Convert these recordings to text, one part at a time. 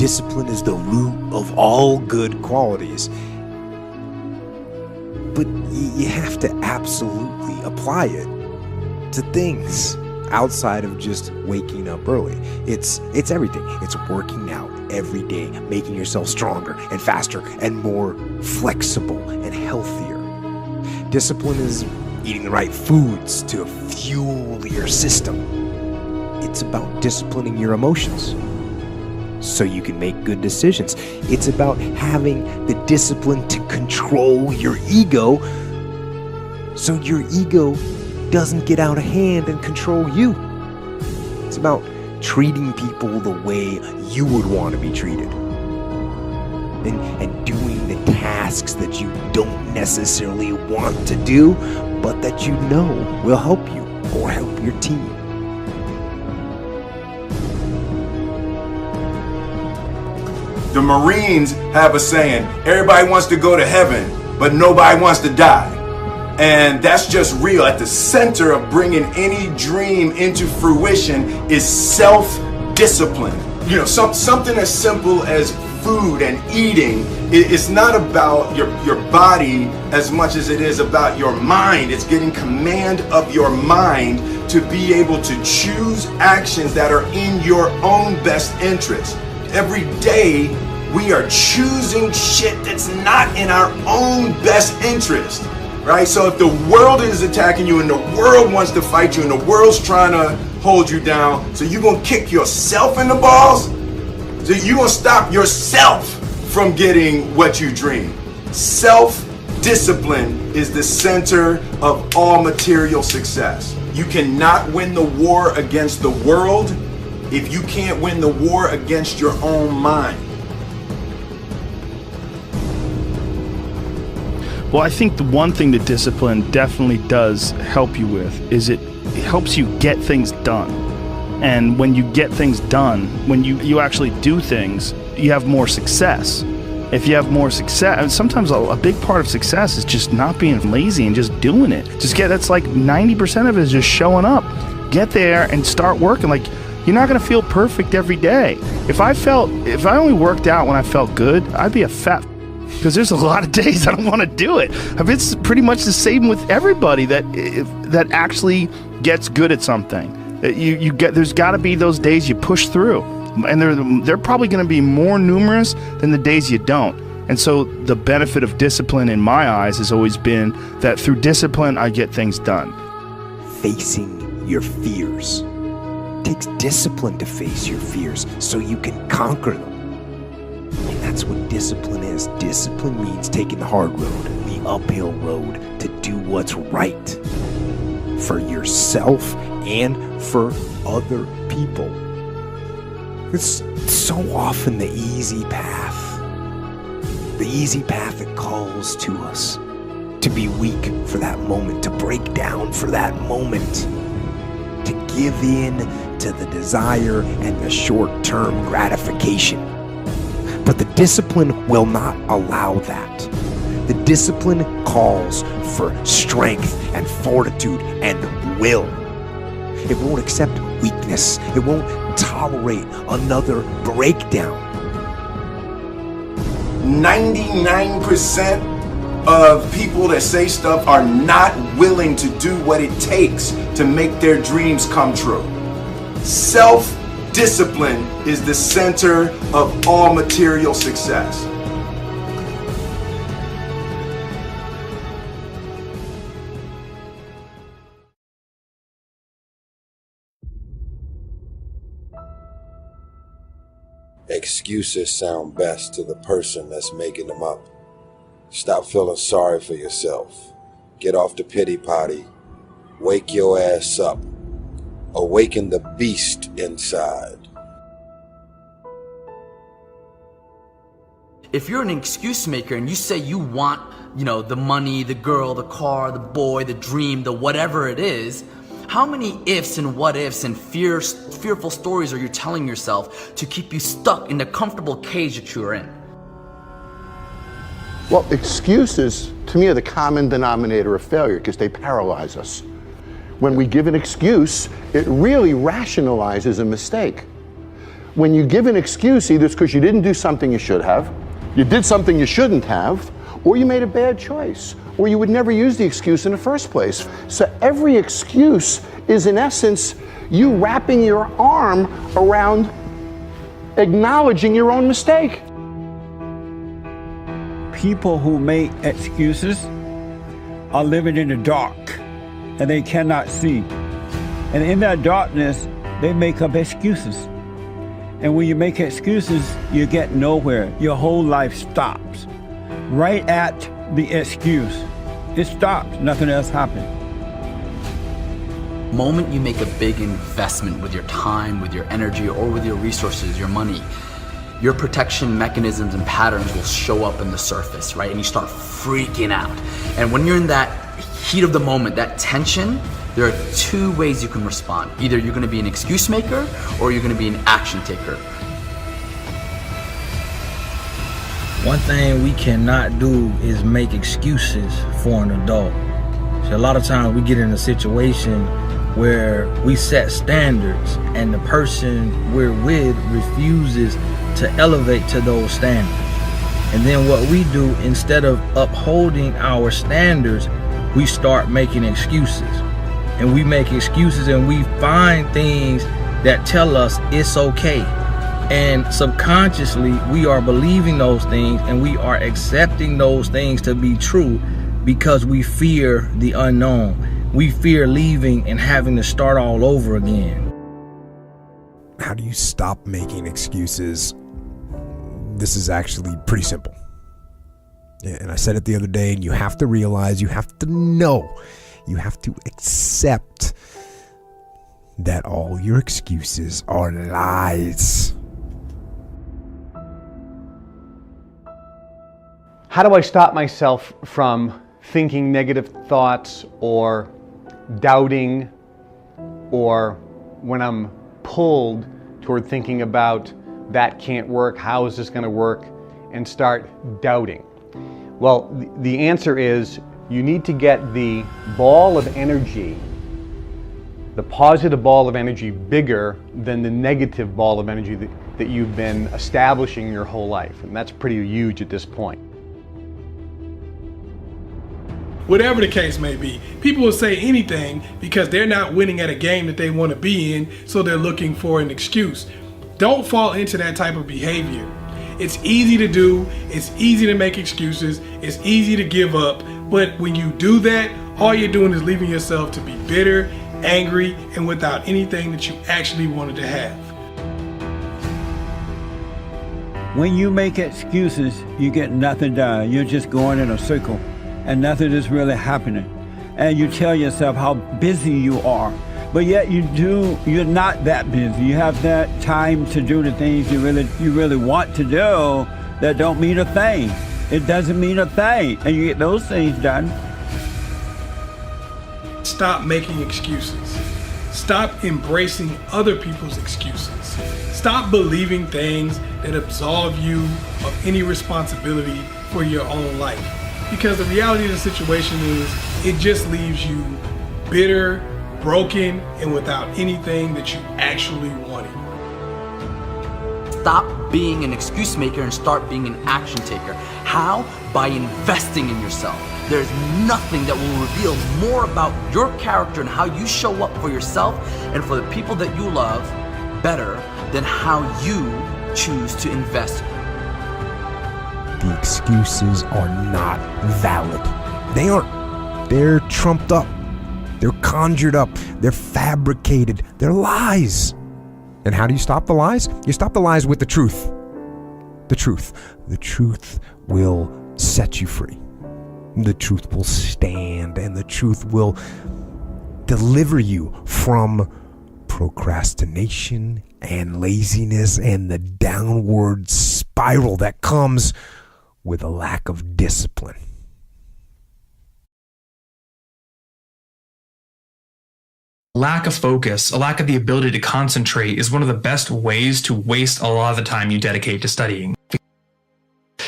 Discipline is the root of all good qualities. But you have to absolutely apply it to things outside of just waking up early. It's everything. It's working out every day, making yourself stronger and faster and more flexible and healthier. Discipline is eating the right foods to fuel your system. It's about disciplining your emotions so you can make good decisions. It's about having the discipline to control your ego so your ego doesn't get out of hand and control you. It's about treating people the way you would want to be treated. And doing the tasks that you don't necessarily want to do, but that you know will help you or help your team. The Marines have a saying, everybody wants to go to heaven, but nobody wants to die. And that's just real. At the center of bringing any dream into fruition is self-discipline. You know, something as simple as food and eating. It's not about your body as much as it is about your mind. It's getting command of your mind to be able to choose actions that are in your own best interest. Every day we are choosing shit that's not in our own best interest, right? So if the world is attacking you and the world wants to fight you and the world's trying to hold you down, so you're gonna kick yourself in the balls? So you're gonna stop yourself from getting what you dream. Self-discipline is the center of all material success. You cannot win the war against the world if you can't win the war against your own mind. Well, I think the one thing that discipline definitely does help you with is it helps you get things done. And when you get things done, when you actually do things, you have more success. If you have more success, and sometimes a big part of success is just not being lazy and just doing it. That's like 90% of it is just showing up. Get there and start working. Like, you're not gonna feel perfect every day. If I only worked out when I felt good, I'd be a fat, because there's a lot of days I don't want to do it. It's pretty much the same with everybody that actually gets good at something. There's got to be those days you push through, and they're probably going to be more numerous than the days you don't. And so the benefit of discipline in my eyes has always been that through discipline I get things done. Facing your fears. It takes discipline to face your fears so you can conquer them. And that's what discipline is. Discipline means taking the hard road, the uphill road, to do what's right for yourself and for other people. It's so often the easy path that calls to us to be weak for that moment, to break down for that moment, to give in to the desire and the short-term gratification. But the discipline will not allow that. The discipline calls for strength and fortitude and will. It won't accept weakness. It won't tolerate another breakdown. 99% of people that say stuff are not willing to do what it takes to make their dreams come true. Self-discipline is the center of all material success. Excuses sound best to the person that's making them up. Stop feeling sorry for yourself. Get off the pity potty. Wake your ass up. Awaken the beast inside. If you're an excuse maker and you say you want, the money, the girl, the car, the boy, the dream, the whatever it is, how many ifs and what ifs and fearful stories are you telling yourself to keep you stuck in the comfortable cage that you're in? Well, excuses, to me, are the common denominator of failure because they paralyze us. When we give an excuse, it really rationalizes a mistake. when you give an excuse, either it's because you didn't do something you should have, you did something you shouldn't have, or you made a bad choice, or you would never use the excuse in the first place. So every excuse is, in essence, you wrapping your arm around acknowledging your own mistake. People who make excuses are living in the dark and they cannot see. And in that darkness, they make up excuses. And when you make excuses, you get nowhere. Your whole life stops. Right at the excuse. It stops, nothing else happens. The moment you make a big investment with your time, with your energy, or with your resources, your money, your protection mechanisms and patterns will show up in the surface, right? And you start freaking out. And when you're in that heat of the moment, that tension, there are two ways you can respond. Either you're gonna be an excuse maker or you're gonna be an action taker. One thing we cannot do is make excuses for an adult. So a lot of times we get in a situation where we set standards and the person we're with refuses to elevate to those standards. And then what we do, instead of upholding our standards, we start making excuses. And we make excuses and we find things that tell us it's okay. And subconsciously, we are believing those things and we are accepting those things to be true because we fear the unknown. We fear leaving and having to start all over again. How do you stop making excuses? This is actually pretty simple. And I said it the other day, and you have to realize, you have to know, you have to accept that all your excuses are lies. How do I stop myself from thinking negative thoughts or doubting, or when I'm pulled toward thinking about that can't work, how is this going to work, and start doubting? Well, the answer is you need to get the ball of energy, the positive ball of energy, bigger than the negative ball of energy that you've been establishing your whole life. And that's pretty huge at this point. Whatever the case may be, people will say anything because they're not winning at a game that they want to be in, so they're looking for an excuse. Don't fall into that type of behavior. It's easy to do, it's easy to make excuses, it's easy to give up, but when you do that, all you're doing is leaving yourself to be bitter, angry, and without anything that you actually wanted to have. When you make excuses, you get nothing done. You're just going in a circle and nothing is really happening. And you tell yourself how busy you are, but yet you're not that busy. You have that time to do the things you really want to do that don't mean a thing. It doesn't mean a thing, and you get those things done. Stop making excuses. Stop embracing other people's excuses. Stop believing things that absolve you of any responsibility for your own life. Because the reality of the situation is, it just leaves you bitter, broken, and without anything that you actually wanted. Stop being an excuse maker and start being an action taker. How? By investing in yourself. There's nothing that will reveal more about your character and how you show up for yourself and for the people that you love better than how you choose to invest. The excuses are not valid. They aren't. They're trumped up. They're conjured up. They're fabricated. They're lies. And how do you stop the lies? You stop the lies with the truth. The truth. The truth will set you free. The truth will stand, and the truth will deliver you from procrastination and laziness and the downward spiral that comes with a lack of discipline. Lack of focus, a lack of the ability to concentrate is one of the best ways to waste a lot of the time you dedicate to studying.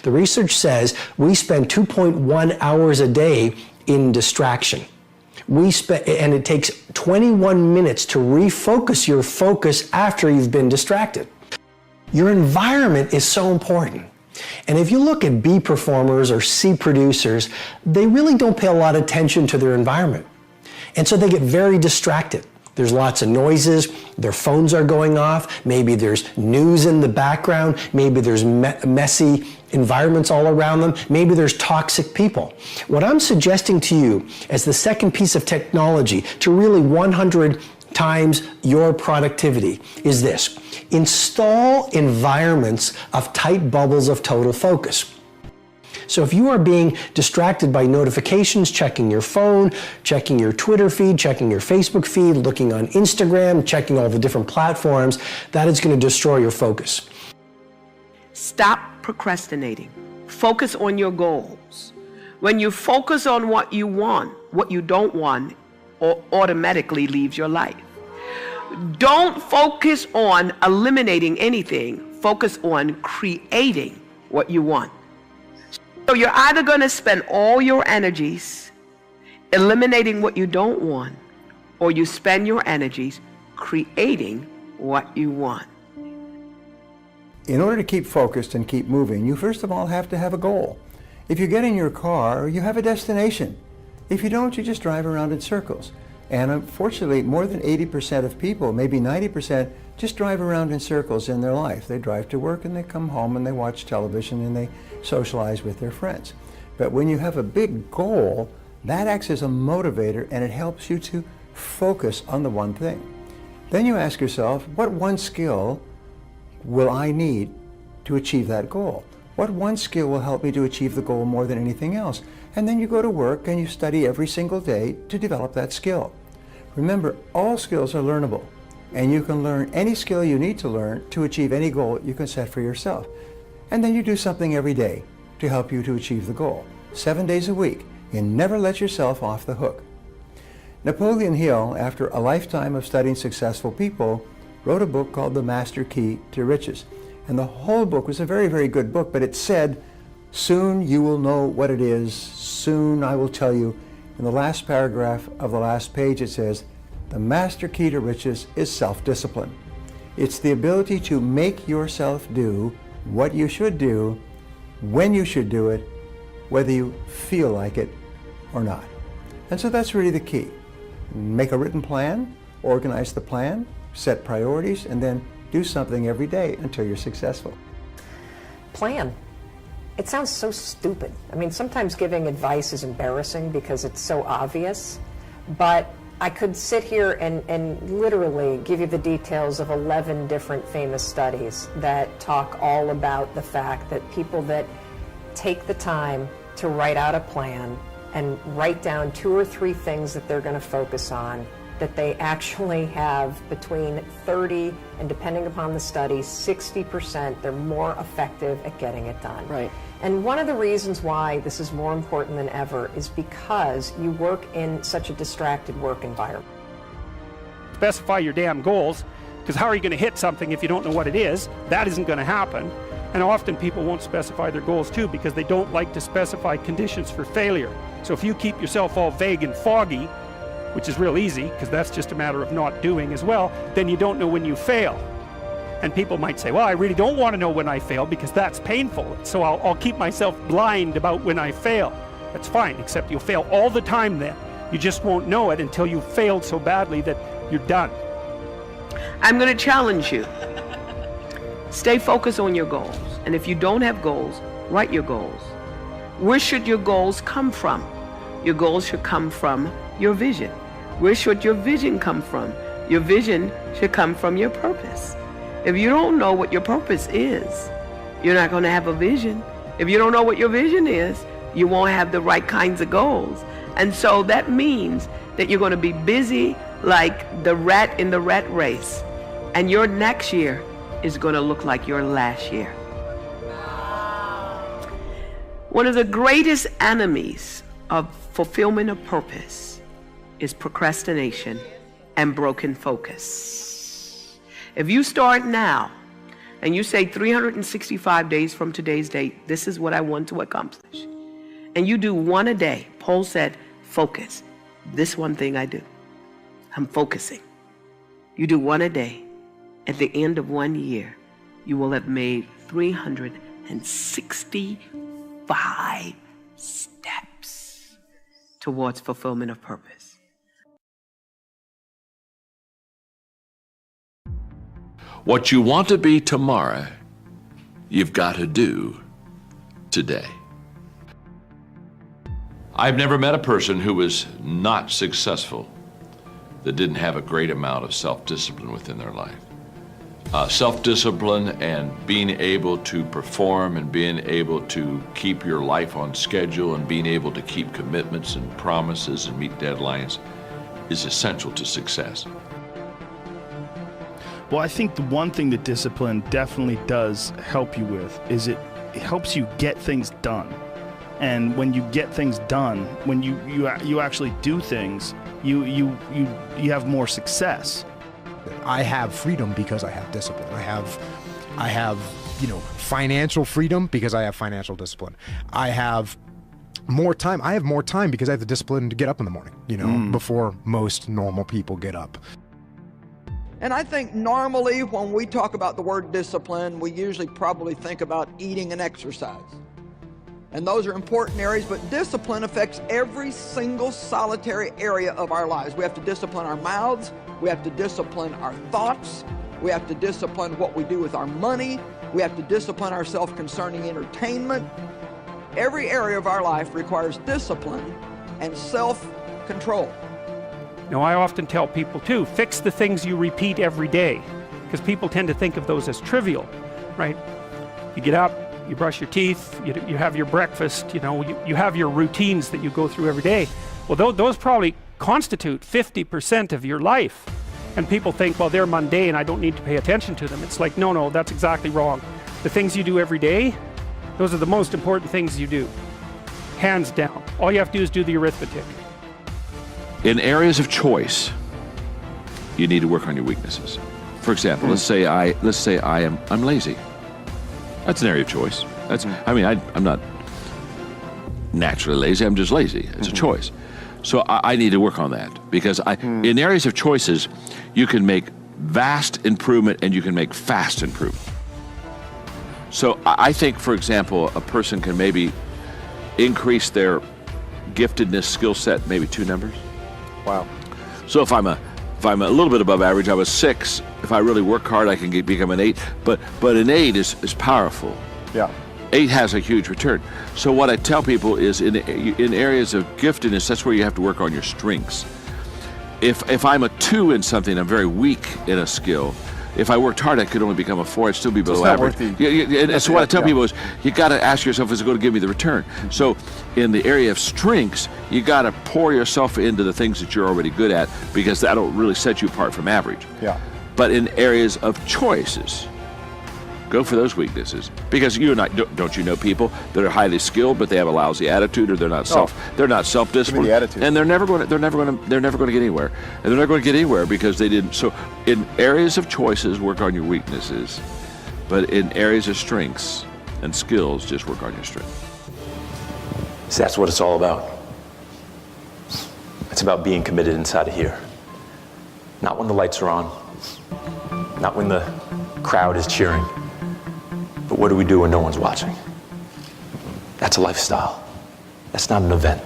The research says we spend 2.1 hours a day in distraction. And it takes 21 minutes to refocus your focus after you've been distracted. Your environment is so important. And if you look at B performers or C producers, they really don't pay a lot of attention to their environment. And so they get very distracted. There's lots of noises, their phones are going off, maybe there's news in the background, maybe there's messy environments all around them, maybe there's toxic people. What I'm suggesting to you as the second piece of technology to really 100 times your productivity is this: install environments of tight bubbles of total focus. So if you are being distracted by notifications, checking your phone, checking your Twitter feed, checking your Facebook feed, looking on Instagram, checking all the different platforms, that is going to destroy your focus. Stop procrastinating. Focus on your goals. When you focus on what you want, what you don't want automatically leaves your life. Don't focus on eliminating anything. Focus on creating what you want. So you're either going to spend all your energies eliminating what you don't want, or you spend your energies creating what you want. In order to keep focused and keep moving, you first of all have to have a goal. If you get in your car, you have a destination. If you don't, you just drive around in circles. And unfortunately, more than 80% of people, maybe 90%, just drive around in circles in their life. They drive to work and they come home and they watch television and they socialize with their friends. But when you have a big goal, that acts as a motivator and it helps you to focus on the one thing. Then you ask yourself, what one skill will I need to achieve that goal? What one skill will help me to achieve the goal more than anything else? And then you go to work and you study every single day to develop that skill. Remember, all skills are learnable, and you can learn any skill you need to learn to achieve any goal you can set for yourself. And then you do something every day to help you to achieve the goal. 7 days a week, and never let yourself off the hook. Napoleon Hill, after a lifetime of studying successful people, wrote a book called The Master Key to Riches. And the whole book was a very, very good book, but it said, soon you will know what it is, soon I will tell you. In the last paragraph of the last page it says, the master key to riches is self-discipline. It's the ability to make yourself do what you should do, when you should do it, whether you feel like it or not. And so that's really the key. Make a written plan, organize the plan, set priorities, and then do something every day until you're successful. Plan. It sounds so stupid. I mean, sometimes giving advice is embarrassing because it's so obvious, but I could sit here and literally give you the details of 11 different famous studies that talk all about the fact that people that take the time to write out a plan and write down 2 or 3 things that they're going to focus on, that they actually have between 30 and, depending upon the study, 60%, they're more effective at getting it done. Right. And one of the reasons why this is more important than ever is because you work in such a distracted work environment. Specify your damn goals, because how are you going to hit something if you don't know what it is? That isn't going to happen. And often people won't specify their goals too because they don't like to specify conditions for failure. So if you keep yourself all vague and foggy, which is real easy because that's just a matter of not doing as well, then you don't know when you fail. And people might say, well, I really don't want to know when I fail because that's painful, so I'll keep myself blind about when I fail. That's fine, except you'll fail all the time then. You just won't know it until you've failed so badly that you're done. I'm going to challenge you. Stay focused on your goals. And if you don't have goals, write your goals. Where should your goals come from? Your goals should come from your vision. Where should your vision come from? Your vision should come from your purpose. If you don't know what your purpose is, you're not going to have a vision. If you don't know what your vision is, you won't have the right kinds of goals. And so that means that you're going to be busy like the rat in the rat race. And your next year is going to look like your last year. One of the greatest enemies of fulfillment of purpose is procrastination and broken focus. If you start now and you say 365 days from today's date, this is what I want to accomplish, and you do one a day, Paul said, focus. This one thing I do, I'm focusing. You do one a day. At the end of 1 year, you will have made 365 steps towards fulfillment of purpose. What you want to be tomorrow, you've got to do today. I've never met a person who was not successful that didn't have a great amount of self-discipline within their life. Self-discipline and being able to perform and being able to keep your life on schedule and being able to keep commitments and promises and meet deadlines is essential to success. Well, I think the one thing that discipline definitely does help you with is it helps you get things done. And when you get things done, when you actually do things, you have more success. I have freedom because I have discipline. I have financial freedom because I have financial discipline. I have more time. I have more time because I have the discipline to get up in the morning, before most normal people get up. And I think normally when we talk about the word discipline, we usually probably think about eating and exercise. And those are important areas, but discipline affects every single solitary area of our lives. We have to discipline our mouths, we have to discipline our thoughts, we have to discipline what we do with our money, we have to discipline ourselves concerning entertainment. Every area of our life requires discipline and self-control. Now, I often tell people too, fix the things you repeat every day, because people tend to think of those as trivial, right? You get up, you brush your teeth, you have your breakfast, you have your routines that you go through every day. Well, those probably constitute 50% of your life. And people think, well, they're mundane, I don't need to pay attention to them. It's like, no, that's exactly wrong. The things you do every day, those are the most important things you do. Hands down. All you have to do is do the arithmetic. In areas of choice, you need to work on your weaknesses. For example, let's say I'm lazy. That's an area of choice. I'm not naturally lazy, I'm just lazy. It's a choice. So I need to work on that because in areas of choices, you can make vast improvement and you can make fast improvement. So I think, for example, a person can maybe increase their giftedness skill set maybe 2 numbers. Wow. So if I'm a little bit above average, I'm a 6. If I really work hard, I can become an 8. But an 8 is powerful. Yeah. 8 has a huge return. So what I tell people is in areas of giftedness, that's where you have to work on your strengths. If I'm a 2 in something, I'm very weak in a skill. If I worked hard, I could only become a 4. I'd still be below average. So what I tell people is, you got to ask yourself, is it going to give me the return? So in the area of strengths, you got to pour yourself into the things that you're already good at because that'll really set you apart from average. Yeah. But in areas of choices, go for those weaknesses because don't you know people that are highly skilled but they have a lousy attitude or they're not self-disciplined and they're never going to get anywhere, and they're not going to get anywhere because they didn't. So in areas of choices, work on your weaknesses, but in areas of strengths and skills, just work on your strengths. See, that's what it's all about. It's about being committed inside of here. Not when the lights are on, not when the crowd is cheering, but what do we do when no one's watching? That's a lifestyle. That's not an event.